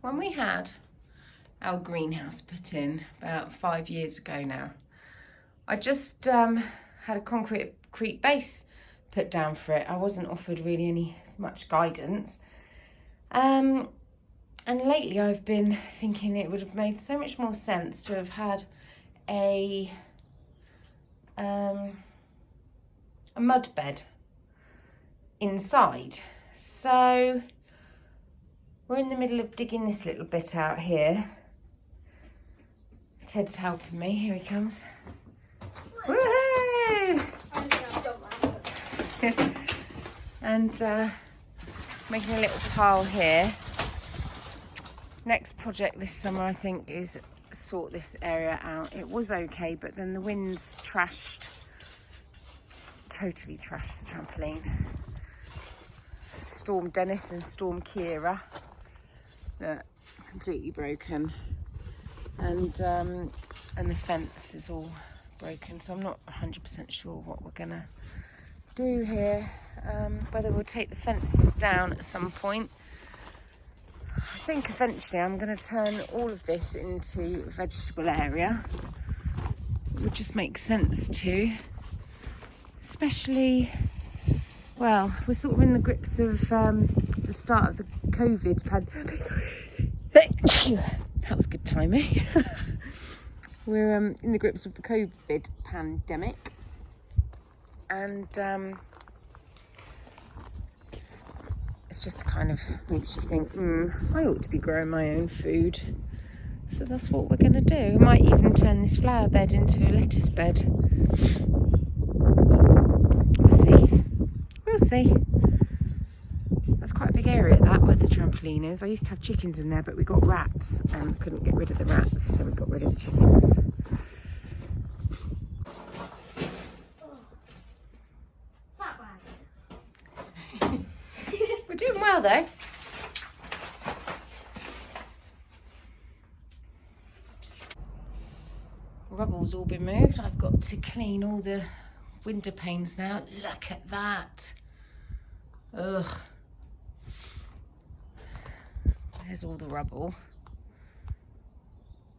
when we had our greenhouse put in about 5 years ago now, I just had a concrete base put down for it. I wasn't offered really much guidance. And lately I've been thinking it would have made so much more sense to have had a mud bed inside. So we're in the middle of digging this little bit out here. Ted's helping me. Here he comes. Woohoo! And making a little pile here. Next project this summer, I think, is sort this area out. It was okay, but then the winds totally trashed the trampoline. Storm Dennis and Storm Kira, completely broken, and the fence is all broken. So I'm not 100% sure what we're gonna do here. Whether we'll take the fences down at some point. I think eventually I'm going to turn all of this into a vegetable area. It would just make sense to, especially, well, we're sort of in the grips of the start of the COVID pandemic. That was good timing. We're in the grips of the COVID pandemic, and it's just kind of makes you think, I ought to be growing my own food. So that's what we're going to do. I might even turn this flower bed into a lettuce bed. We'll see. We'll see. That's quite a big area, that, where the trampoline is. I used to have chickens in there, but we got rats and couldn't get rid of the rats, so we got rid of the chickens. We're doing well though. Rubble's all been moved. I've got to clean all the window panes now. Look at that. Ugh. There's all the rubble.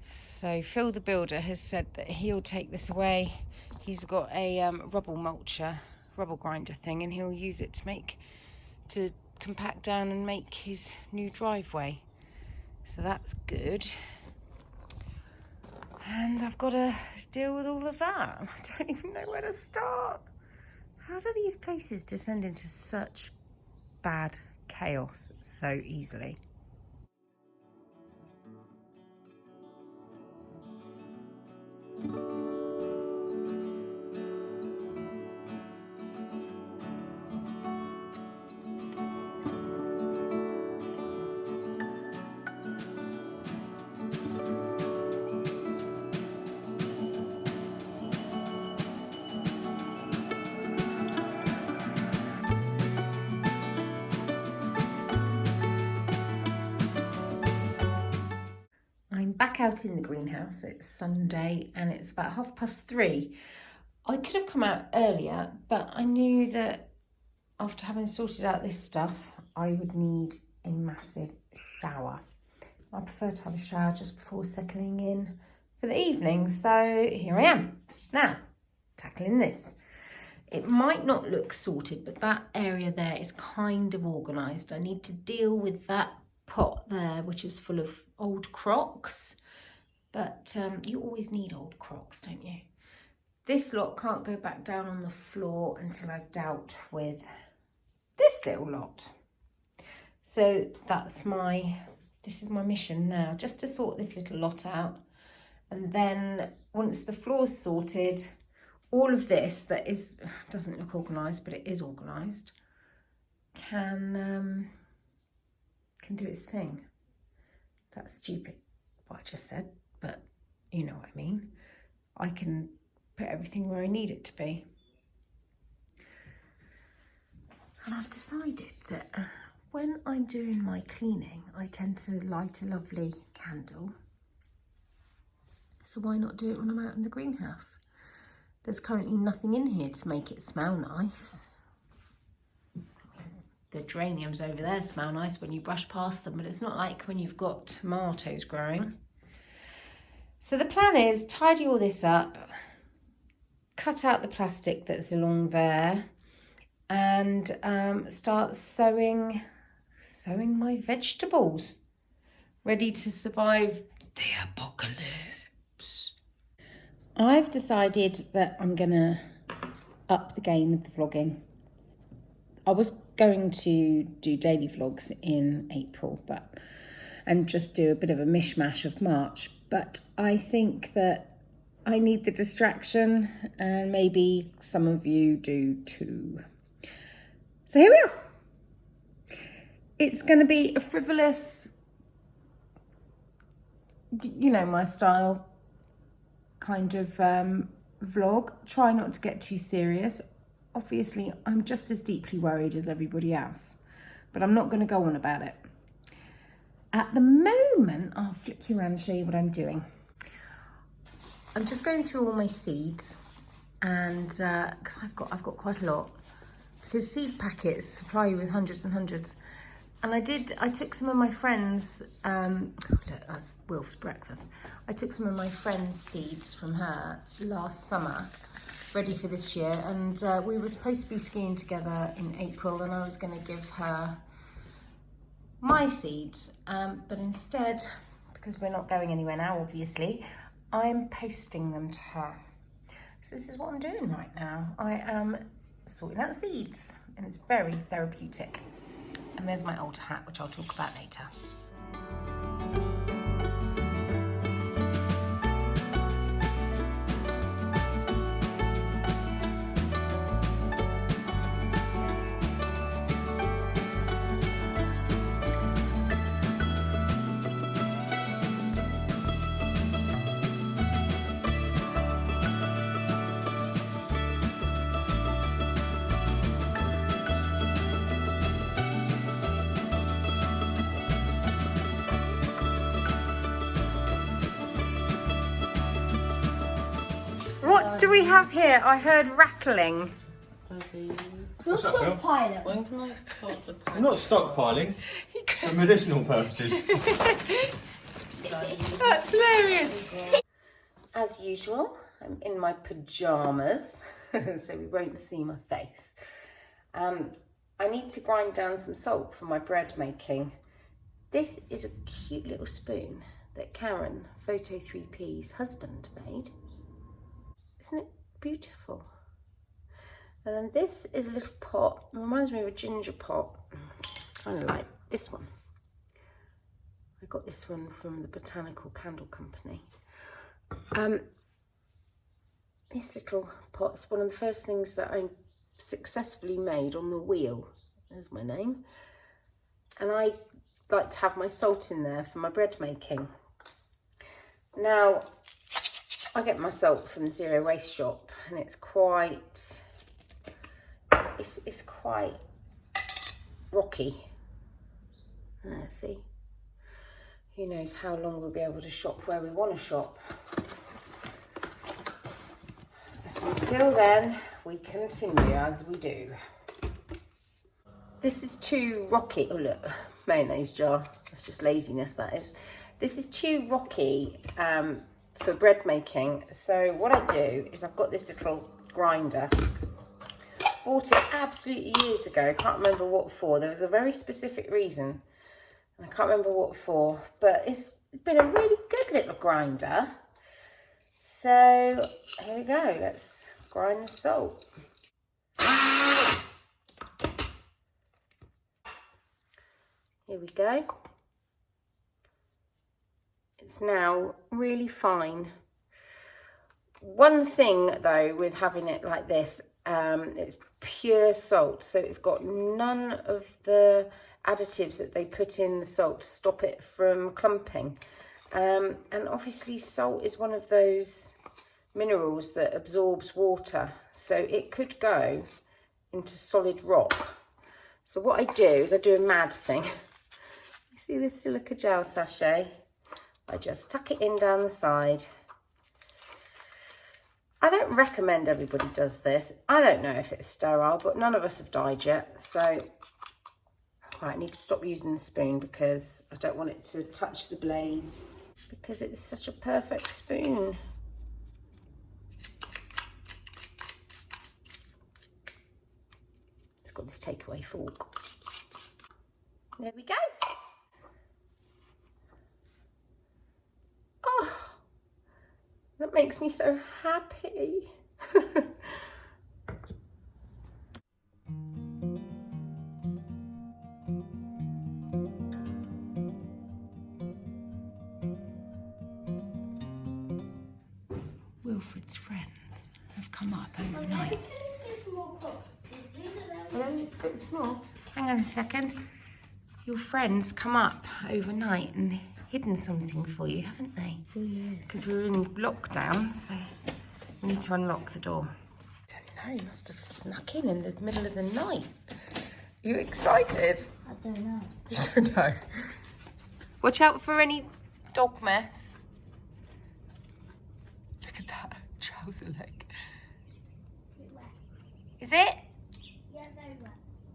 So Phil the builder has said that he'll take this away. He's got a rubble mulcher, rubble grinder thing, and he'll use it to compact down and make his new driveway. So that's good. And I've got to deal with all of that. I don't even know where to start. How do these places descend into such bad chaos so easily? Back out in the greenhouse. It's Sunday and it's about 3:30. I could have come out earlier, but I knew that after having sorted out this stuff, I would need a massive shower. I prefer to have a shower just before settling in for the evening. So here I am now, tackling this. It might not look sorted, but that area there is kind of organised. I need to deal with that pot there, which is full of old Crocs, but you always need old Crocs, don't you? This lot can't go back down on the floor until I've dealt with this little lot. So this is my mission now, just to sort this little lot out. And then once the floor's sorted, all of this that doesn't look organised, but it is organised, can do its thing. That's stupid what I just said, but you know what I mean. I can put everything where I need it to be. And I've decided that when I'm doing my cleaning, I tend to light a lovely candle. So why not do it when I'm out in the greenhouse? There's currently nothing in here to make it smell nice. the geraniums over there smell nice when you brush past them, but it's not like when you've got tomatoes growing. So the plan is tidy all this up, cut out the plastic that's along there, and start sowing my vegetables, ready to survive the apocalypse. I've decided that I'm gonna up the game with the vlogging. I was going to do daily vlogs in April, and just do a bit of a mishmash of March, but I think that I need the distraction, and maybe some of you do too. So here we are. It's going to be a frivolous, you know, my style kind of vlog. Try not to get too serious. Obviously, I'm just as deeply worried as everybody else, but I'm not going to go on about it. At the moment, I'll flick you around and show you what I'm doing. I'm just going through all my seeds, and because I've got quite a lot, because seed packets supply you with hundreds and hundreds. And I took some of my friends, look, that's Wilf's breakfast. I took some of my friends' seeds from her last summer, ready for this year. And we were supposed to be skiing together in April, and I was going to give her my seeds. But instead, because we're not going anywhere now, obviously, I'm posting them to her. So this is what I'm doing right now. I am sorting out seeds, and it's very therapeutic. And there's my old hat, which I'll talk about later. What do we have here? I heard rattling. You're stockpiling. When can I start the I'm not stockpiling for medicinal purposes. That's hilarious. As usual, I'm in my pyjamas, so we won't see my face. I need to grind down some salt for my bread making. This is a cute little spoon that Karen, Photo 3P's husband, made. Isn't it beautiful? And then this is a little pot. It reminds me of a ginger pot. Kind of like this one. I got this one from the Botanical Candle Company. This little pot's one of the first things that I successfully made on the wheel. There's my name. And I like to have my salt in there for my bread making. Now, I get my salt from the Zero Waste shop, and it's quite rocky. See, who knows how long we'll be able to shop where we want to shop. But until then, we continue as we do. This is too rocky. Oh look, mayonnaise jar. That's just laziness, that is. This is too rocky for bread making. So what I do is I've got this little grinder. Bought it absolutely years ago. Can't remember what for. There was a very specific reason. I can't remember what for, but it's been a really good little grinder. So here we go. Let's grind the salt. Here we go. It's now really fine. One thing though with having it like this, it's pure salt, so it's got none of the additives that they put in the salt to stop it from clumping. And obviously salt is one of those minerals that absorbs water, so it could go into solid rock. So what I do is I do a mad thing. You see this silica gel sachet? I just tuck it in down the side. I don't recommend everybody does this. I don't know if it's sterile, but none of us have died yet. So Right, I need to stop using the spoon because I don't want it to touch the blades because it's such a perfect spoon. It's got this takeaway fork. There we go. Oh, that makes me so happy. Wilfred's friends have come up overnight. Hang on a second. Your friends come up overnight and hidden something for you, haven't they? Oh, yes. Because we're in lockdown, so we need to unlock the door. I don't know, you must have snuck in the middle of the night. Are you excited? I don't know. You don't know. Watch out for any dog mess. Look at that trouser leg. Is it? Yeah, very well.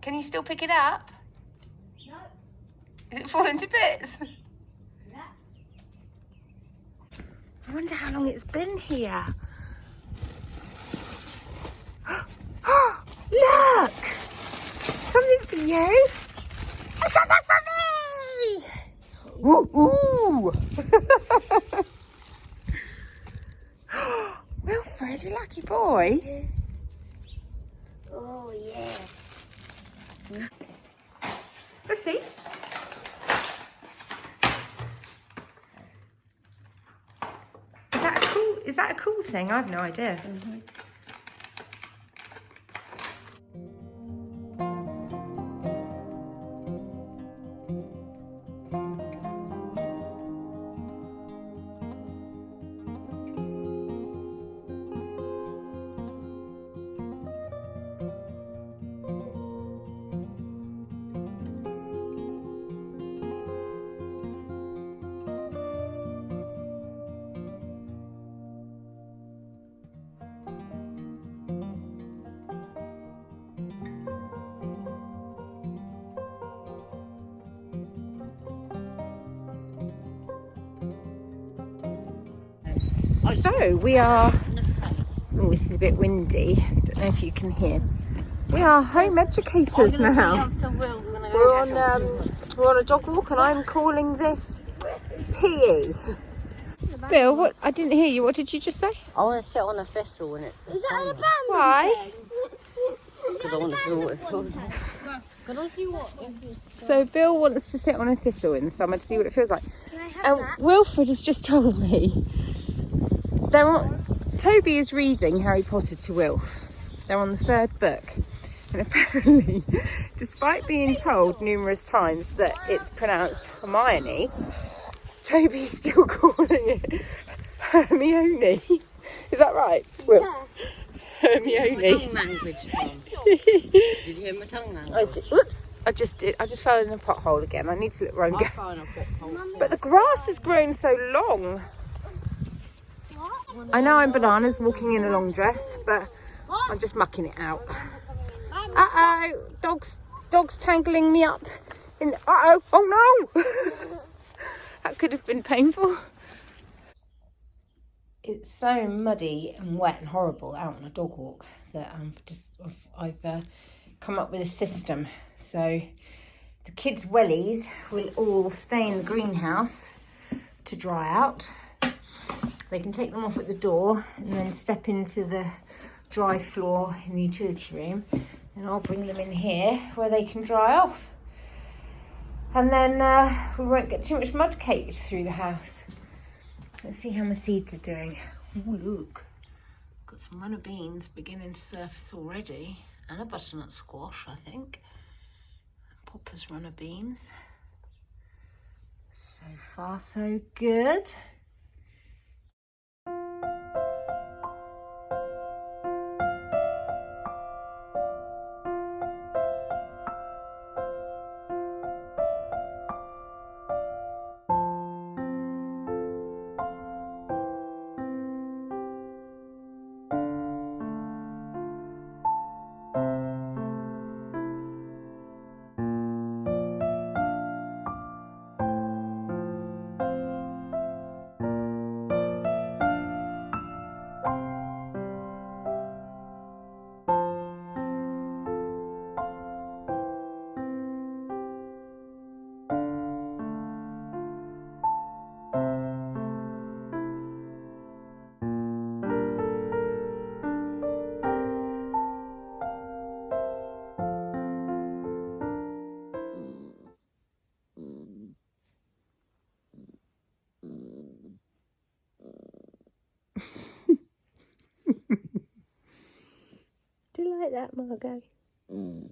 Can you still pick it up? No. Is it falling to bits? Yeah. I wonder how long it's been here. Look! Something for you. Something for me! Ooh, ooh! Wilfred, you lucky boy. Oh, yes. Let's see. Is that a cool thing? I have no idea. Mm-hmm. So we are, oh, this is a bit windy, don't know if you can hear. We are home educators now. We're on a dog walk and I'm calling this PE. Bill, what? I didn't hear you. What did you just say? I want to sit on a thistle when it's the sun. Why? Because I want to feel what it feels like. Can I see what? So Bill wants to sit on a thistle in the summer to see what it feels like. Wilfred has just told me Toby is reading Harry Potter to Wilf. They're on the 3rd book. And apparently, despite being told numerous times that it's pronounced Hermione, Toby's still calling it Hermione. Is that right, Will? Yeah. Hermione. My tongue language, Tom. Did you hear my tongue language? Oops, I just did. I just fell in a pothole again. I need to look where I'm I going. fell in a pothole. But the grass has grown so long. I know I'm bananas walking in a long dress, but I'm just mucking it out. Uh-oh, dog's tangling me up. Uh-oh, oh no! That could have been painful. It's so muddy and wet and horrible out on a dog walk that I've come up with a system. So the kids' wellies will all stay in the greenhouse to dry out. They can take them off at the door and then step into the dry floor in the utility room, and I'll bring them in here where they can dry off. And then we won't get too much mud caked through the house. Let's see how my seeds are doing. Oh, look. Got some runner beans beginning to surface already, and a butternut squash, I think. Popper's runner beans. So far, so good. Do you like that, Margot? Mm.